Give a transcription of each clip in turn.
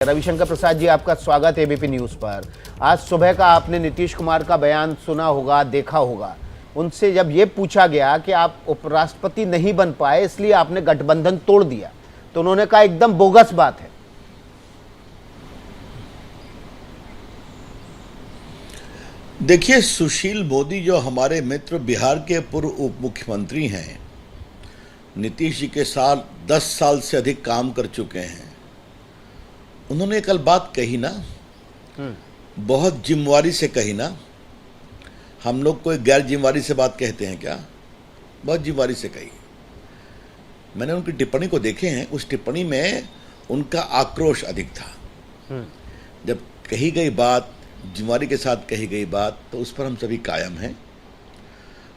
रविशंकर प्रसाद जी, आपका स्वागत है एबीपी न्यूज पर। आज सुबह का आपने नीतीश कुमार का बयान सुना होगा, देखा होगा। उनसे जब ये पूछा गया कि आप उपराष्ट्रपति नहीं बन पाए इसलिए आपने गठबंधन तोड़ दिया, तो उन्होंने कहा एकदम बोगस बात है। देखिए, सुशील मोदी जो हमारे मित्र बिहार के पूर्व उप मुख्यमंत्री हैं, नीतीश जी के साथ 10 साल से अधिक काम कर चुके हैं, उन्होंने कल बात कही ना, बहुत जिम्मेवारी से कही ना। हम लोग कोई गैर जिम्मेवारी से बात कहते हैं क्या? बहुत जिम्मेवारी से कही। मैंने उनकी टिप्पणी को देखे हैं, उस टिप्पणी में उनका आक्रोश अधिक था। जब कही गई बात, जिम्मेवारी के साथ कही गई बात, तो उस पर हम सभी कायम हैं।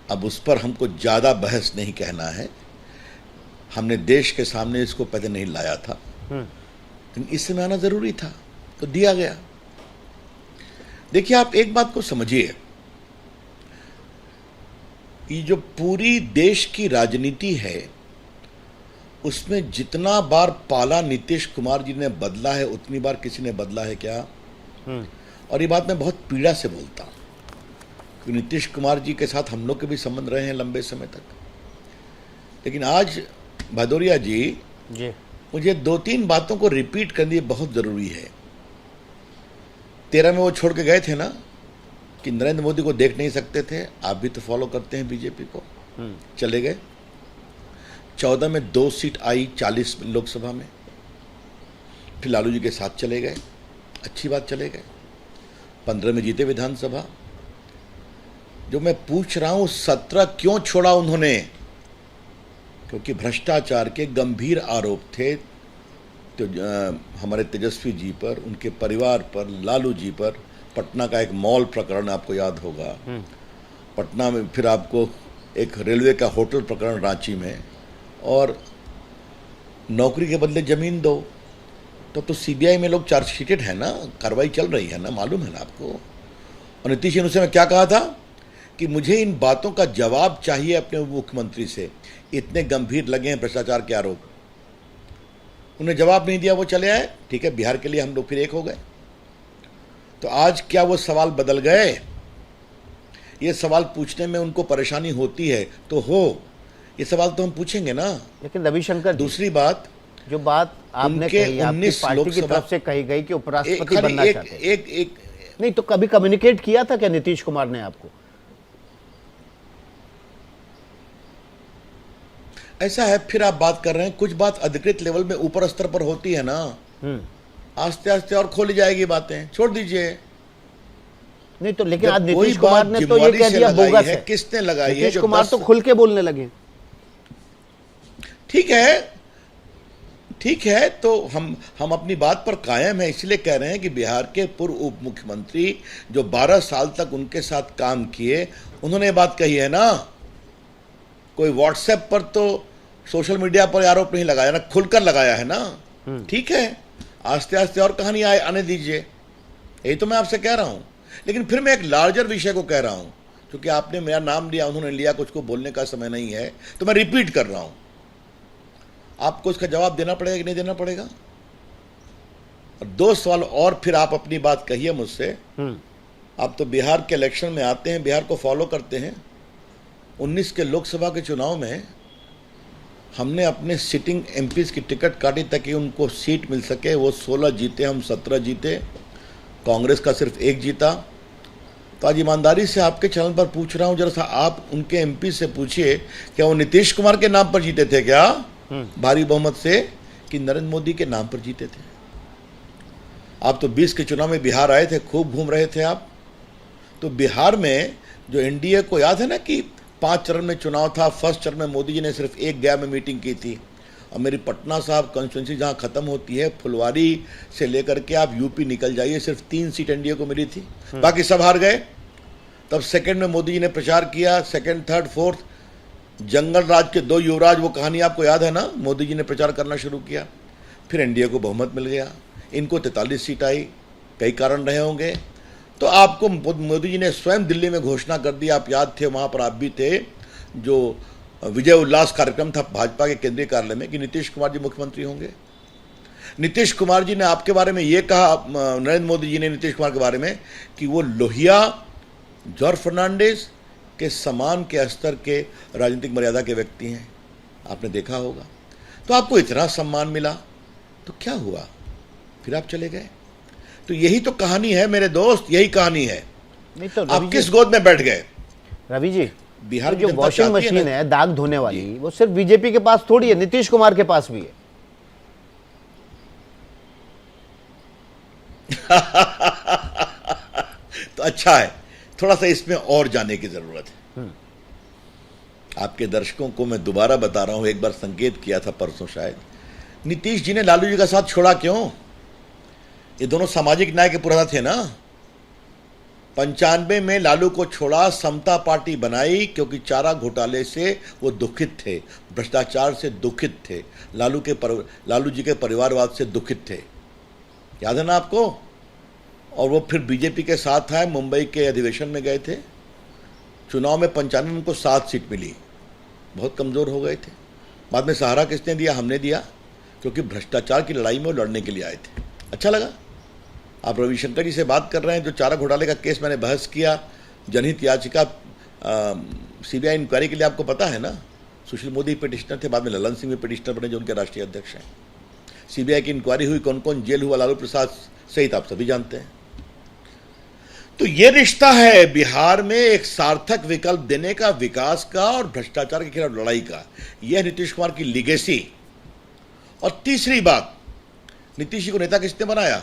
अब उस पर हमको ज़्यादा बहस नहीं कहना है। हमने देश के सामने इसको पहले नहीं लाया था, लेकिन इस समय आना जरूरी था, तो दिया गया। देखिए, आप एक बात को समझिए, ये जो पूरी देश की राजनीति है, उसमें जितना बार पाला नीतीश कुमार जी ने बदला है, उतनी बार किसी ने बदला है क्या? और ये बात मैं बहुत पीड़ा से बोलता हूं, क्योंकि नीतीश कुमार जी के साथ हम लोग के भी संबंध रहे हैं लंबे समय तक। लेकिन आज भदौरिया जी, मुझे 2-3 बातों को रिपीट करनी बहुत जरूरी है। 13 में वो छोड़ के गए थे ना कि नरेंद्र मोदी को देख नहीं सकते थे, आप भी तो फॉलो करते हैं बीजेपी को, चले गए। 14 में 2 सीट आई 40 लोकसभा में, फिर लालू जी के साथ चले गए, अच्छी बात, चले गए। 15 में जीते विधानसभा। जो मैं पूछ रहा हूं, 17 क्यों छोड़ा उन्होंने? क्योंकि भ्रष्टाचार के गंभीर आरोप थे, तो हमारे तेजस्वी जी पर, उनके परिवार पर, लालू जी पर। पटना का एक मॉल प्रकरण आपको याद होगा, पटना में, फिर आपको एक रेलवे का होटल प्रकरण रांची में, और नौकरी के बदले जमीन दो। तो सीबीआई में लोग चार्जशीटेड है ना, कार्रवाई चल रही है ना, मालूम है ना आपको। और नीतीश जी ने उस समय क्या कहा था कि मुझे इन बातों का जवाब चाहिए अपने मुख्यमंत्री से, इतने गंभीर लगे हैं भ्रष्टाचार के आरोप। उन्हें जवाब नहीं दिया, वो चले आए। ठीक है, बिहार के लिए हम लोग फिर एक हो गए। तो आज क्या वो सवाल बदल गए? ये सवाल पूछने में उनको परेशानी होती है तो हो, ये सवाल तो हम पूछेंगे ना। लेकिन रविशंकर, दूसरी बात, जो बात आपने कही, आपकी पार्टी की तरफ से कही गई कि उपराष्ट्रपति बनना चाहते हैं, एक नहीं तो कभी कम्युनिकेट किया था क्या नीतीश कुमार ने आपको? ऐसा है, फिर आप बात कर रहे हैं, कुछ बात अधिकृत लेवल में ऊपर स्तर पर होती है ना, आस्ते आस्ते और खोली जाएगी बातें, छोड़ दीजिए। नहीं तो, लेकिन आज नीतीश कुमार ने तो ये कह दिया बोगस है। किसने लगाई है? नीतीश कुमार तो खुल के बोलने लगे। ठीक है, तो हम अपनी बात पर कायम है। इसलिए कह रहे हैं कि बिहार के पूर्व उप मुख्यमंत्री जो 12 साल तक उनके साथ काम किए, उन्होंने बात कही है ना। कोई व्हाट्सएप पर तो, सोशल मीडिया पर आरोप नहीं लगाया ना, खुलकर लगाया है ना। ठीक है, आस्ते आस्ते और कहानी आने दीजिए, यही तो मैं आपसे कह रहा हूं। लेकिन फिर मैं एक लार्जर विषय को कह रहा हूं, क्योंकि आपने मेरा नाम लिया, उन्होंने लिया, कुछ को बोलने का समय नहीं है, तो मैं रिपीट कर रहा हूं। आपको इसका जवाब देना पड़ेगा कि नहीं देना पड़ेगा? और 2 सवाल और फिर आप अपनी बात कहिए मुझसे। आप तो बिहार के इलेक्शन में आते हैं, बिहार को फॉलो करते हैं। 19 के लोकसभा के चुनाव में हमने अपने सिटिंग एमपीज की टिकट काटी ताकि उनको सीट मिल सके। वो 16 जीते, हम 17 जीते, कांग्रेस का सिर्फ 1 जीता। तो आज ईमानदारी से आपके चैनल पर पूछ रहा हूं, जरा सा आप उनके एमपी से पूछिए, क्या वो नीतीश कुमार के नाम पर जीते थे क्या भारी बहुमत से, कि नरेंद्र मोदी के नाम पर जीते थे? आप तो 20 के चुनाव में बिहार आए थे, खूब घूम रहे थे आप। तो बिहार में जो एनडीए को याद है ना कि 5 चरण में चुनाव था, फर्स्ट चरण में मोदी जी ने सिर्फ एक गया में मीटिंग की थी। और मेरी पटना साहब कॉन्स्टिट्यूंसी जहां खत्म होती है, फुलवारी से लेकर के आप यूपी निकल जाइए, सिर्फ 3 सीट एनडीए को मिली थी, बाकी सब हार गए। तब सेकंड में मोदी जी ने प्रचार किया, सेकंड, थर्ड, फोर्थ, जंगल राज के 2 युवराज, वो कहानी आपको याद है ना। मोदी जी ने प्रचार करना शुरू किया, फिर एनडीए को बहुमत मिल गया, इनको 43 सीट आई। कई कारण रहे होंगे। तो आपको मोदी जी ने स्वयं दिल्ली में घोषणा कर दी, आप याद थे, वहां पर आप भी थे, जो विजय उल्लास कार्यक्रम था भाजपा के केंद्रीय कार्यालय में, कि नीतीश कुमार जी मुख्यमंत्री होंगे। नीतीश कुमार जी ने आपके बारे में ये कहा, नरेंद्र मोदी जी ने नीतीश कुमार के बारे में, कि वो लोहिया जॉर्ज फर्नांडिस के समान के स्तर के राजनीतिक मर्यादा के व्यक्ति हैं। आपने देखा होगा। तो आपको इतना सम्मान मिला तो क्या हुआ, फिर आप चले गए। तो यही तो कहानी है मेरे दोस्त, यही कहानी है। नहीं तो आप किस गोद में बैठ गए? रवि जी, बिहार तो की जो जनता वॉशिंग चाहती मशीन ना- है दाग धोने वाली, वो सिर्फ बीजेपी के पास थोड़ी है, नीतीश कुमार के पास भी है। तो अच्छा है, थोड़ा सा इसमें और जाने की जरूरत है। आपके दर्शकों को मैं दोबारा बता रहा हूं, एक बार संकेत किया था परसों शायद, नीतीश जी ने लालू जी का साथ छोड़ा क्यों? ये दोनों सामाजिक न्याय के पुरोधा थे ना। 95 में लालू को छोड़ा, समता पार्टी बनाई, क्योंकि चारा घोटाले से वो दुखित थे, भ्रष्टाचार से दुखित थे, लालू जी के परिवारवाद से दुखित थे। याद है ना आपको? और वो फिर बीजेपी के साथ आए, मुंबई के अधिवेशन में गए थे। चुनाव में 95 में उनको 7 सीट मिली, बहुत कमज़ोर हो गए थे। बाद में सहारा किसने दिया? हमने दिया, क्योंकि भ्रष्टाचार की लड़ाई में वो लड़ने के लिए आए थे। अच्छा लगा। आप रविशंकर जी से बात कर रहे हैं, जो चारा घोटाले का केस मैंने बहस किया, जनहित याचिका सीबीआई इंक्वायरी के लिए, आपको पता है ना, सुशील मोदी पिटिशनर थे, बाद में ललन सिंह भी पिटिशनर बने, जो उनके राष्ट्रीय अध्यक्ष हैं। सीबीआई की इंक्वायरी हुई, कौन कौन जेल हुआ, लालू प्रसाद सहित आप सभी जानते हैं। तो ये रिश्ता है बिहार में एक सार्थक विकल्प देने का, विकास का और भ्रष्टाचार के खिलाफ लड़ाई का। यह नीतीश कुमार की लीगेसी। और तीसरी बात, नीतीश जी को नेता किसने बनाया?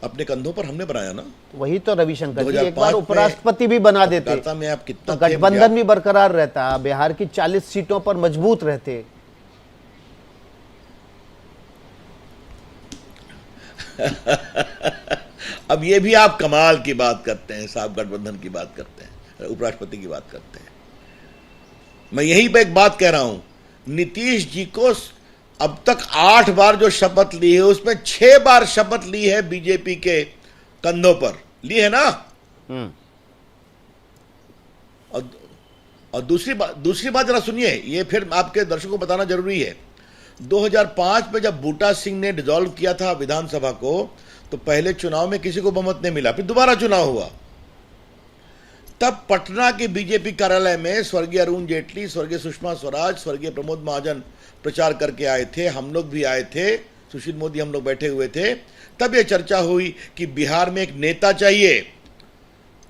अपने कंधों पर हमने बनाया ना। वही तो रविशंकर जी, एक 2005 बार उपराष्ट्रपति भी बना देते में आप कितना तो गठबंधन भी बरकरार रहता, बिहार की 40 सीटों पर मजबूत रहते। अब ये भी आप कमाल की बात करते हैं साहब, गठबंधन की बात करते हैं, उपराष्ट्रपति की बात करते हैं। मैं यही पे एक बात कह रहा हूं, नीतीश जी को अब तक 8 बार जो शपथ ली है, उसमें 6 बार शपथ ली है बीजेपी के कंधों पर, ली है ना। और दूसरी बात जरा सुनिए, ये फिर आपके दर्शकों को बताना जरूरी है। 2005 में जब बूटा सिंह ने डिसॉल्व किया था विधानसभा को, तो पहले चुनाव में किसी को बहुमत नहीं मिला, फिर दोबारा चुनाव हुआ। तब पटना के बीजेपी कार्यालय में स्वर्गीय अरुण जेटली, स्वर्गीय सुषमा स्वराज, स्वर्गीय प्रमोद महाजन प्रचार करके आए थे, हम लोग भी आए थे, सुशील मोदी हम लोग बैठे हुए थे। तब यह चर्चा हुई कि बिहार में एक नेता चाहिए।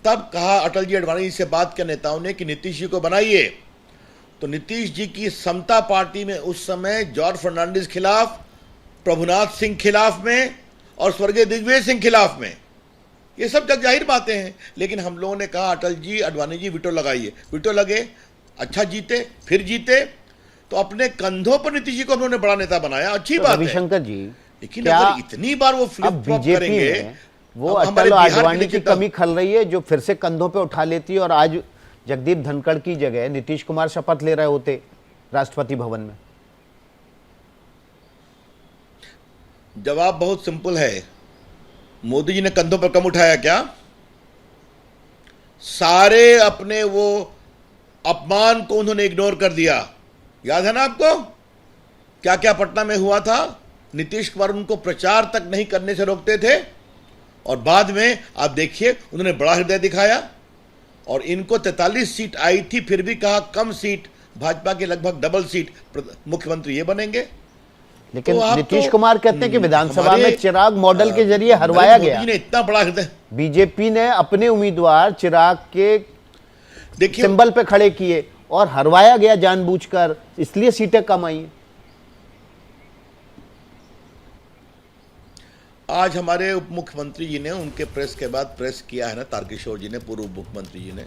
तब कहा अटल जी, अडवाणी जी से बात किया नेताओं ने कि नीतीश जी को बनाइए। तो नीतीश जी की समता पार्टी में उस समय जॉर्ज फर्नांडिस खिलाफ, प्रभुनाथ सिंह खिलाफ में और स्वर्गीय दिग्विजय सिंह खिलाफ में, ये सब जग जाहिर बातें हैं। लेकिन हम लोगों ने कहा अटल जी, अडवाणी जी वीटो लगाइए, वीटो लगे, अच्छा जीते, फिर जीते, तो अपने कंधों पर नीतीश जी को उन्होंने बड़ा नेता बनाया, अच्छी तो बात है। रविशंकर जी, लेकिन अगर इतनी बार वो फ्लिप फ्लॉप करेंगे, वो अटल आडवाणी की कमी खल रही है, जो फिर से कंधों पे उठा लेती है। और आज जगदीप धनखड़ की जगह नीतीश कुमार शपथ ले रहे होते राष्ट्रपति भवन में। जवाब बहुत सिंपल है। मोदी जी ने कंधों पर कम उठाया क्या? सारे अपने वो अपमान को उन्होंने इग्नोर कर दिया। याद है ना आपको क्या क्या पटना में हुआ था? नीतीश कुमार उनको प्रचार तक नहीं करने से रोकते थे, और बाद में आप देखिए उन्होंने बड़ा हृदय दिखाया, और इनको 43 सीट आई थी, फिर भी कहा कम सीट, भाजपा के लगभग डबल सीट, मुख्यमंत्री ये बनेंगे। लेकिन तो नीतीश कुमार कहते हैं कि विधानसभा में चिराग मॉडल के जरिए हरवाया गया। मोदी जी ने इतना बड़ा हृदय, बीजेपी ने अपने उम्मीदवार चिराग के देखिए सिंबल पे खड़े किए और हरवाया गया जानबूझकर, इसलिए सीटें कम आई। आज हमारे उप मुख्यमंत्री जी ने, उनके प्रेस के बाद प्रेस किया है ना, तारकिशोर जी ने, पूर्व उप मुख्यमंत्री जी ने,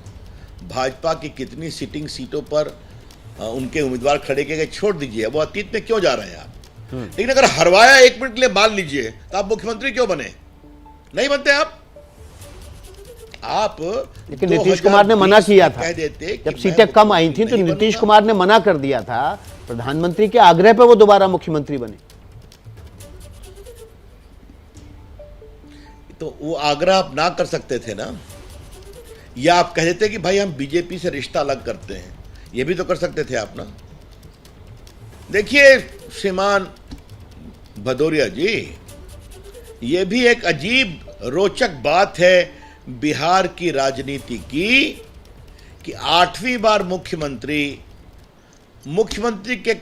भाजपा की कितनी सिटिंग सीटों पर उनके उम्मीदवार खड़े किए गए, छोड़ दीजिए, वो अतीत में क्यों जा रहे हैं आप। लेकिन अगर हरवाया, एक मिनट के लिए मान लीजिए, तो आप मुख्यमंत्री क्यों बने? नहीं बनते आप। लेकिन नीतीश कुमार ने मना किया था, जब सीटें कम आई थी तो नीतीश कुमार ने मना कर दिया था, प्रधानमंत्री के आग्रह पर वो दोबारा मुख्यमंत्री बने। तो वो आग्रह आप ना कर सकते थे ना, या आप कह देते कि भाई हम बीजेपी से रिश्ता अलग करते हैं, ये भी तो कर सकते थे आप ना। देखिए श्रीमान भदौरिया जी, ये भी एक अजीब रोचक बात है बिहार की राजनीति की कि 8वीं बार मुख्यमंत्री के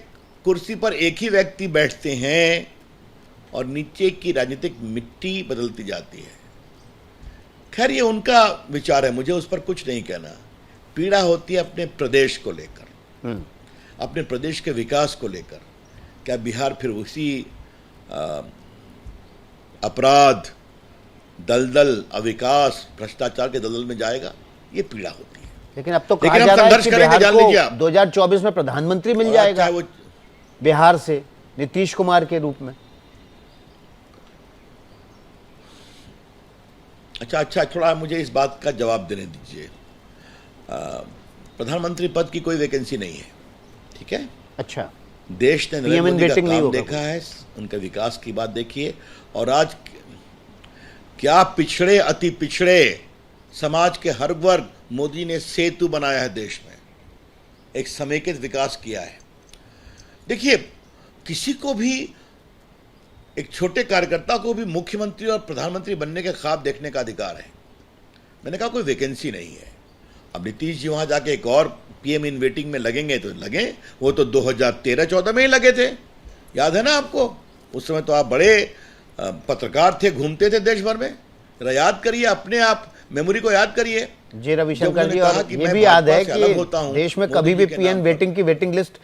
कुर्सी पर एक ही व्यक्ति बैठते हैं और नीचे की राजनीतिक मिट्टी बदलती जाती है। खैर, ये उनका विचार है, मुझे उस पर कुछ नहीं कहना। पीड़ा होती है अपने प्रदेश को लेकर, अपने प्रदेश के विकास को लेकर। क्या बिहार फिर उसी अपराध, दलदल, अविकास, भ्रष्टाचार के दलदल में जाएगा? ये पीड़ा होती है। लेकिन अब तो कहा जा रहा है कि बिहार को 2024 में प्रधानमंत्री मिल जाएगा वो बिहार से, नीतीश कुमार के रूप में। अच्छा, थोड़ा मुझे इस बात का जवाब देने दीजिए। प्रधानमंत्री पद की कोई वैकेंसी नहीं है, ठीक है? अच्छा, देश ने नरेंद्र मोदी का काम देखा है, उनके विकास की बात देखिए। और आज क्या पिछड़े, अति पिछड़े समाज के हर वर्ग मोदी ने सेतु बनाया है देश में, एक समेकित विकास किया है। देखिए, किसी को भी, एक छोटे कार्यकर्ता को भी मुख्यमंत्री और प्रधानमंत्री बनने के ख्वाब देखने का अधिकार है। मैंने कहा कोई वैकेंसी नहीं है। अब नीतीश जी वहां जाके एक और पीएम इन वेटिंग में लगेंगे तो लगे, वो तो 2013-14 में ही लगे थे, याद है ना आपको? उस समय तो आप बड़े पत्रकार थे, घूमते थे देश भर में। जरा याद करिए, अपने आप मेमोरी को याद करिए जी रविशंकर जी। और ये भी याद है कि देश में कभी भी पीएम वेटिंग की वेटिंग लिस्ट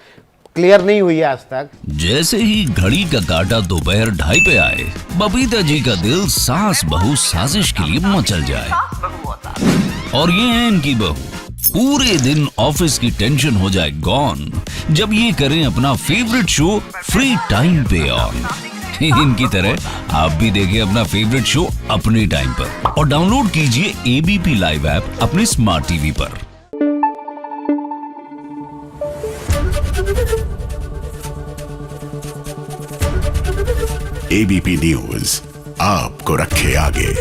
क्लियर नहीं हुई है आज तक। जैसे ही घड़ी का काटा दोपहर 2:30 पे आए, बबीता जी का दिल सास बहू साजिश के लिए मचल जाए। और ये है इनकी बहू, पूरे दिन ऑफिस की टेंशन हो जाए गॉन जब ये करें अपना फेवरेट शो फ्री टाइम पे ऑन। इनकी तरह आप भी देखिए अपना फेवरेट शो अपने टाइम पर और डाउनलोड कीजिए एबीपी लाइव ऐप अपने स्मार्ट टीवी पर। एबीपी न्यूज आपको रखे आगे।